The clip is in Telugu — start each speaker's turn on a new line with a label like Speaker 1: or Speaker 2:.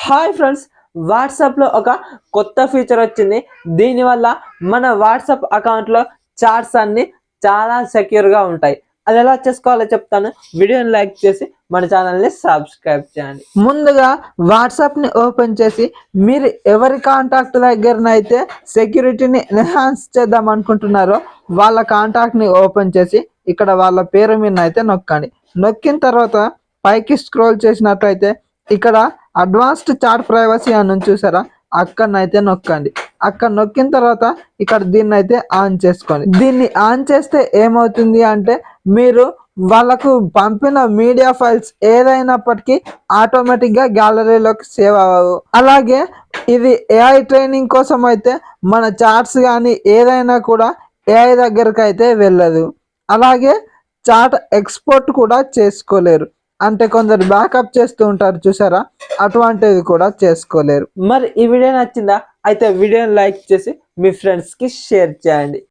Speaker 1: హాయ్ ఫ్రెండ్స్, వాట్సాప్లో ఒక కొత్త ఫీచర్ వచ్చింది. దీనివల్ల మన వాట్సాప్ అకౌంట్లో చాట్స్ అన్ని చాలా సెక్యూర్గా ఉంటాయి. అది ఎలా చేసుకోవాలో చెప్తాను. వీడియోని లైక్ చేసి మన ఛానల్ని సబ్స్క్రైబ్ చేయండి. ముందుగా వాట్సాప్ని ఓపెన్ చేసి మీరు ఎవరి కాంటాక్ట్ దగ్గరనైతే సెక్యూరిటీని ఎన్హాన్స్ చేద్దాం అనుకుంటున్నారో వాళ్ళ కాంటాక్ట్ని ఓపెన్ చేసి ఇక్కడ వాళ్ళ పేరు మీద అయితే నొక్కండి. నొక్కిన తర్వాత పైకి స్క్రోల్ చేసినట్లయితే ఇక్కడ అడ్వాన్స్డ్ చాట్ ప్రైవసీ అని ఉంది చూసారా, అక్కడనైతే నొక్కండి. అక్కడ నొక్కిన తర్వాత ఇక్కడ దీన్ని అయితే ఆన్ చేసుకోండి. దీన్ని ఆన్ చేస్తే ఏమవుతుంది అంటే మీరు వాళ్ళకు పంపిన మీడియా ఫైల్స్ ఏదైనప్పటికీ ఆటోమేటిక్గా గ్యాలరీలోకి సేవ్ అవ్వవు. అలాగే ఇది ఏఐ ట్రైనింగ్ కోసం అయితే మన చాట్స్ కానీ ఏదైనా కూడా ఏఐ దగ్గరకు అయితే వెళ్ళదు. అలాగే చాట్ ఎక్స్పోర్ట్ కూడా చేసుకోలేరు. అంటే కొందరు బ్యాకప్ చేస్తూ ఉంటారు చూసారా, అటువంటివి కూడా చేసుకోలేరు. మరి ఈ వీడియో నచ్చిందా? అయితే వీడియోని లైక్ చేసి మీ ఫ్రెండ్స్కి షేర్ చేయండి.